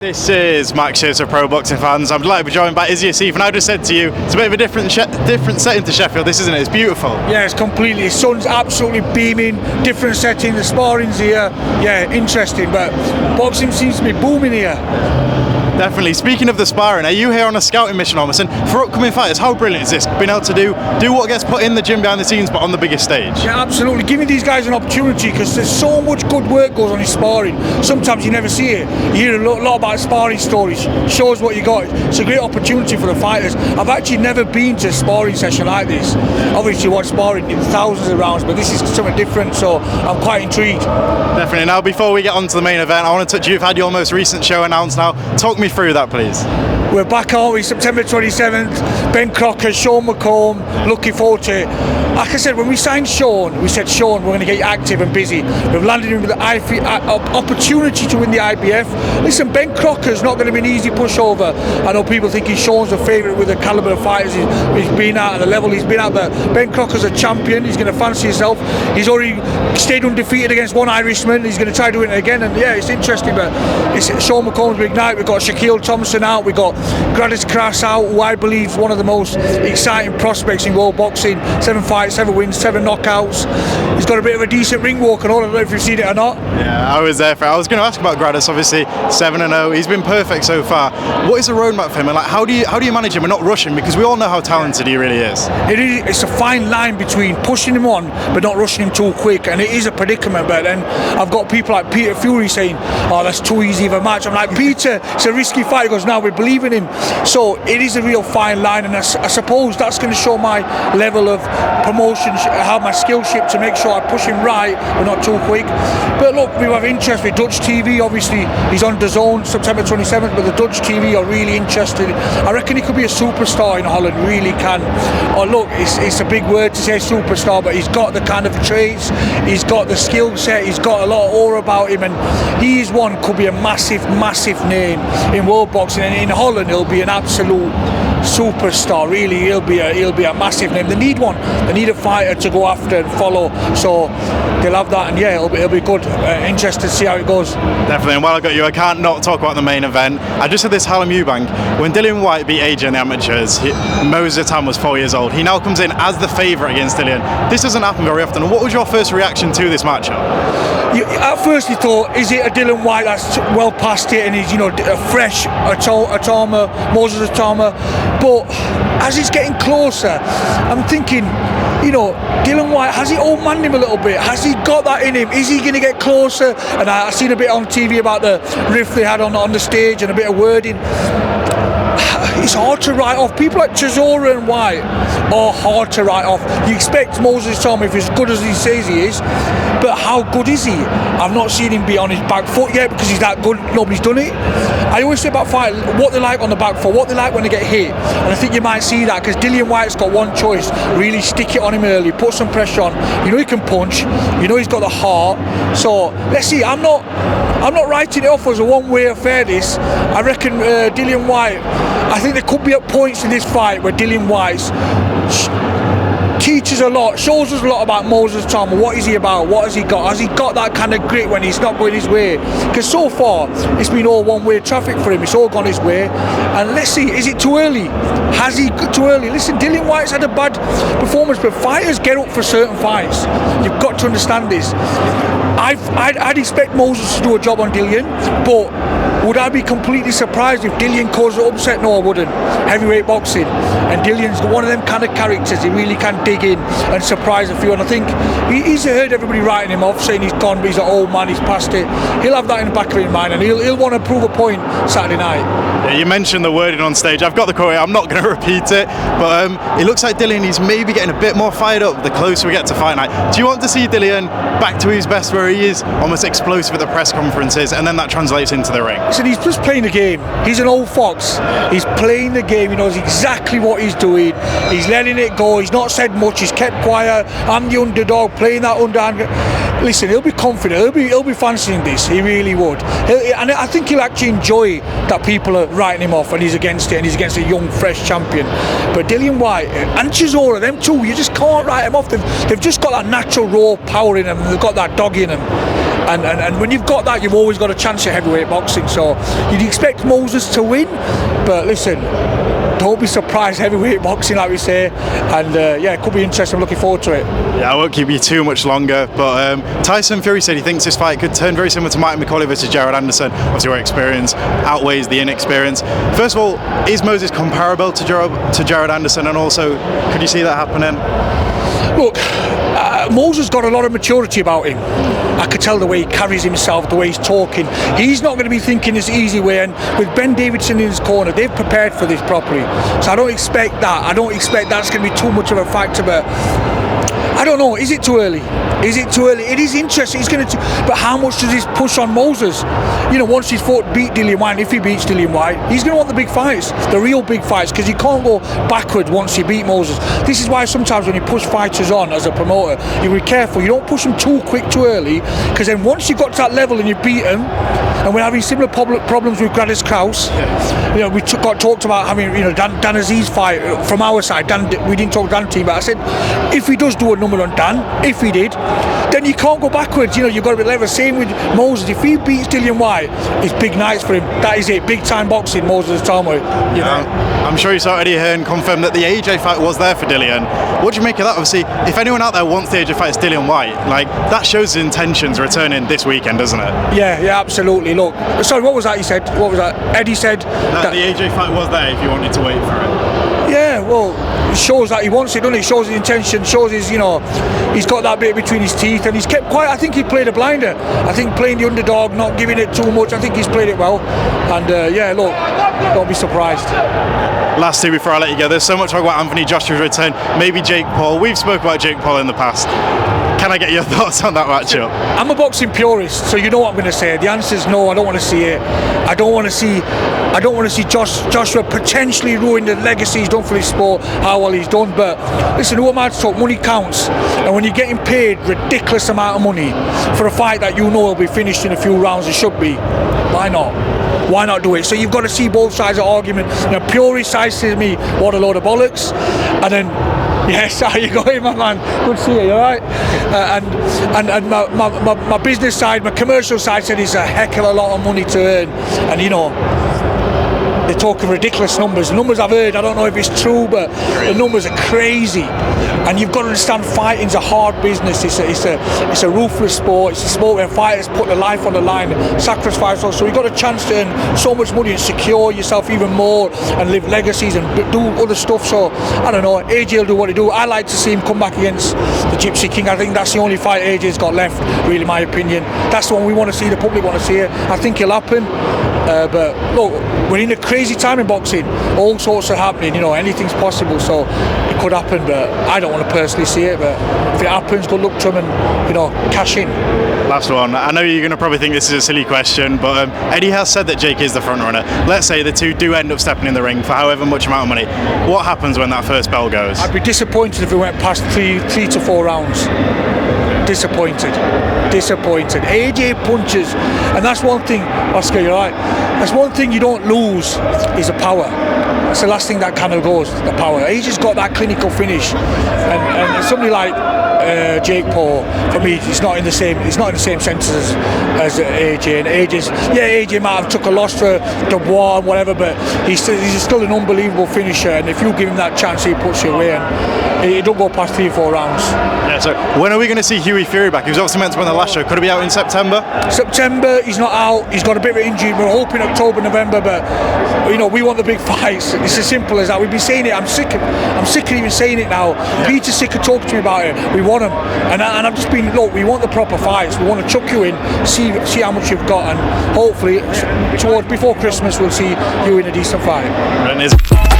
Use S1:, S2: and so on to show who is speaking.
S1: This is Max here to Pro Boxing fans. I'm delighted to be joined by Izzy Asif, and I just said to you, it's a bit of a different setting to Sheffield, this isn't it? It's beautiful.
S2: Yeah, it's completely. The sun's absolutely beaming, different setting, the sparring's here. Yeah, interesting, but boxing seems to be booming here.
S1: Definitely. Speaking of the sparring, are you here on a scouting mission almost? And for upcoming fighters, how brilliant is this? Being able to do what gets put in the gym behind the scenes, but on the biggest stage.
S2: Yeah, absolutely. Giving these guys an opportunity, because there's so much good work goes on in sparring. Sometimes you never see it. You hear a lot about sparring stories. Shows what you got. It's a great opportunity for the fighters. I've actually never been to a sparring session like this. Obviously, you watch sparring in thousands of rounds, but this is something different. So I'm quite intrigued.
S1: Definitely. Now, before we get on to the main event, I want to touch. You've had your most recent show announced now. Talk me through that, please.
S2: We're back, aren't we? September 27th, Ben Crocker, Sean McComb, looking forward to it. Like I said, when we signed Sean, we said, Sean, we're going to get you active and busy. We've landed him with the opportunity to win the IBF. Listen, Ben Crocker's not going to be an easy pushover. I know people thinking Sean's the favourite with the calibre of fighters he's been at and the level he's been at, but Ben Crocker's a champion. He's going to fancy himself. He's already stayed undefeated against one Irishman. He's going to try doing it again, and yeah, it's interesting, but it's Sean McComb's big night. We've got Shaquille Thompson out, we've got Gradus Crass out, who I believe is one of the most exciting prospects in world boxing. 7 fights, 7 wins, 7 knockouts. He's got a bit of a decent ring walk and all. I don't know if you've seen it or not.
S1: Yeah, I was there for it. I was going to ask about Gradus, obviously 7-0. He's been perfect so far. What is the roadmap for him, and like how do you manage him and not rush him, because we all know how talented he really is.
S2: It's a fine line between pushing him on but not rushing him too quick, and it is a predicament. But then I've got people like Huie Fury saying, oh, that's too easy of a match. I'm like, Peter, it's a risky fight. He goes, no, we believe in him. So it is a real fine line, and I suppose that's going to show my level of promotion, how my skillship to make sure I push him right but not too quick. But look, we have interest with Dutch TV. Obviously he's on DAZN September 27th, but the Dutch TV are really interested. I reckon he could be a superstar in Holland, really can. Oh look, it's a big word to say superstar, but he's got the kind of traits, he's got the skill set, he's got a lot of aura about him, and he is one, could be a massive name in world boxing, and in Holland he'll be an absolute superstar. Really, he'll be a massive name. They need one. They need a fighter to go after and follow. So they'll have that, and yeah, it'll be good. Interested to see how it goes.
S1: Definitely. And while I got you, I can't not talk about the main event. I just had this Harlem Eubank. When Dillian Whyte beat AJ in the amateurs, Moses Itauma was 4 years old. He now comes in as the favourite against Dillian. This doesn't happen very often. What was your first reaction to this matchup?
S2: At first you thought, is it a Dillian Whyte that's well past it and he's, a fresh Itauma, Moses Itauma? But as it's getting closer, I'm thinking, Dillian Whyte, has he old-manned him a little bit? Has he got that in him? Is he going to get closer? And I've seen a bit on TV about the riff they had on the stage and a bit of wording. It's hard to write off. People like Chisora and Whyte are hard to write off. You expect Moses Itauma, if he's as good as he says he is, but how good is he? I've not seen him be on his back foot yet, because he's that good, nobody's done it. I always say about fight, what they like on the back foot, what they like when they get hit, and I think you might see that, because Dillian Whyte's got one choice: really stick it on him early, put some pressure on. He can punch, he's got the heart. So let's see. I'm not writing it off as a one-way affair, this. I reckon Dillian Whyte, I think there could be at points in this fight where Dillian Whyte teaches a lot, shows us a lot about Moses Itauma. What is he about? What has he got? Has he got that kind of grit when he's not going his way? Because so far it's been all one-way traffic for him. It's all gone his way. And let's see, is it too early? Has he too early? Listen, Dillian Whyte's had a bad performance, but fighters get up for certain fights. You've got to understand this. I'd expect Moses to do a job on Dillian, but would I be completely surprised if Dillian caused an upset? No, I wouldn't. Heavyweight boxing, and Dillian's one of them kind of characters. He really can dig in and surprise a few, and I think he's heard everybody writing him off, saying he's gone, but he's an old man, he's past it. He'll have that in the back of his mind, and he'll want to prove a point Saturday night.
S1: Yeah, you mentioned the wording on stage. I've got the quote here. I'm not going to repeat it, but it looks like Dillian, he's maybe getting a bit more fired up the closer we get to fight night. Do you want to see Dillian back to his best, where he is almost explosive at the press conferences, and then that translates into the ring?
S2: Listen, he's just playing the game. He's an old fox. He's playing the game. He knows exactly what he's doing. He's letting it go. He's not said much. He's kept quiet. I'm the underdog, playing that underhand. Listen, he'll be confident. He'll be fancying this. He really would. And I think he'll actually enjoy that people are writing him off and he's against it, and he's against a young, fresh champion. But Dillian Whyte and Chisora, them two, you just can't write them off. They've just got that natural raw power in them. They've got that dog in them. And when you've got that, you've always got a chance at heavyweight boxing. So you'd expect Moses to win, but listen, don't be surprised, heavyweight boxing, like we say, and yeah, it could be interesting. I'm looking forward to it.
S1: Yeah, I won't keep you too much longer, but Tyson Fury said he thinks this fight could turn very similar to Mike McCauley versus Jared Anderson. Obviously, where experience outweighs the inexperience. First of all, is Moses comparable to Jared Anderson, and also, could you see that happening?
S2: Look, Moses got a lot of maturity about him. I could tell the way he carries himself, the way he's talking. He's not going to be thinking this easy way, and with Ben Davidson in his corner, they've prepared for this properly. So I don't expect that. I don't expect that's going to be too much of a factor, but I don't know. Is it too early? Is it too early? It is interesting. It's going to, but how much does this push on Moses? You know, once he's beat Dillian Whyte, if he beats Dillian Whyte, he's going to want the big fights, the real big fights, because you can't go backwards once you beat Moses. This is why sometimes when you push fighters on as a promoter, you be careful. You don't push them too quick, too early, because then once you've got to that level and you beat them, and we're having similar problems with Gradus Crass. You know, we got talked about having, you know, Dan Aziz fight from our side. We didn't talk Dan team, but I said if he does do a number on Dan, if he did, then you can't go backwards. You know, you've got to be level. Same with Moses. If he beats Dillian Whyte, it's big nights for him. That is it. Big time boxing. Moses Itauma. You know.
S1: I'm sure you saw Eddie Hearn confirm that the AJ fight was there for Dillian. What do you make of that? Obviously, if anyone out there wants the AJ fight, it's Dillian Whyte. Like, that shows his intentions returning this weekend, doesn't it?
S2: Yeah, absolutely. Look, sorry, what was that you said? What was that? Eddie said
S1: that the AJ fight was there if you wanted to wait for it.
S2: Yeah, well, it shows that he wants it, doesn't it? It shows his intention, shows his, you know, he's got that bit between his teeth, and he's kept quiet. I think he played a blinder. I think playing the underdog, not giving it too much, I think he's played it well. And yeah, look, don't be surprised.
S1: Last two before I let you go, there's so much talk about Anthony Joshua's return, maybe Jake Paul. We've spoken about Jake Paul in the past. Can I get your thoughts on that matchup?
S2: I'm a boxing purist, so you know what I'm going to say. The answer is no. I don't want to see it. I don't want to see Joshua potentially ruin the legacy he's done for his sport, how well he's done. But listen, who am I to talk? Money counts, and when you're getting paid ridiculous amount of money for a fight that you know will be finished in a few rounds, it should be. Why not? Why not do it? So you've got to see both sides of the argument. The purist side says to me, what a load of bollocks, and then, yes, how you going, my man? Good to see you, alright? And my business side, my commercial side said it's a heck of a lot of money to earn. And you know, they're talking ridiculous numbers. The numbers I've heard, I don't know if it's true, but the numbers are crazy. And you've got to understand, fighting's a hard business. It's a ruthless sport. It's a sport where fighters put their life on the line, sacrifice. So you've got a chance to earn so much money and secure yourself even more, and live legacies and do other stuff. So I don't know. AJ will do what he do. I like to see him come back against the Gypsy King. I think that's the only fight AJ's got left, really, in my opinion. That's the one we want to see. The public want to see it. I think it'll happen. But look, we're in a crazy time in boxing. All sorts are happening. You know, anything's possible. So it could happen, but I don't want to personally see it. But if it happens, good luck to him, and you know, cash in.
S1: Last one. I know you're going to probably think this is a silly question, but Eddie has said that Jake is the front runner. Let's say the two do end up stepping in the ring for however much amount of money. What happens when that first bell goes?
S2: I'd be disappointed if we went past three to 4 rounds. Disappointed. AJ punches, and that's one thing, Oscar, you're right. That's one thing you don't lose is the power. That's the last thing that kind of goes, the power. AJ's got that clinical finish, and somebody like Jake Paul, for me, it's not in the same sense as AJ. And AJ might have took a loss for Dubois and whatever, but he's still an unbelievable finisher. And if you give him that chance, he puts you away, and he don't go past 3 or 4 rounds.
S1: Yeah. So when are we going to see Huie Fury back? He was obviously meant to win the last show. Could he be out in September?
S2: September, he's not out. He's got a bit of an injury. We're hoping October, November, but you know, we want the big fights. It's as simple as that. We've been saying it. I'm sick of even saying it now. Yeah. Peter's sick of talking to me about it. We want them, and I've just been, look, we want the proper fights. We want to chuck you in, see how much you've got, and hopefully before Christmas we'll see you in a decent fight.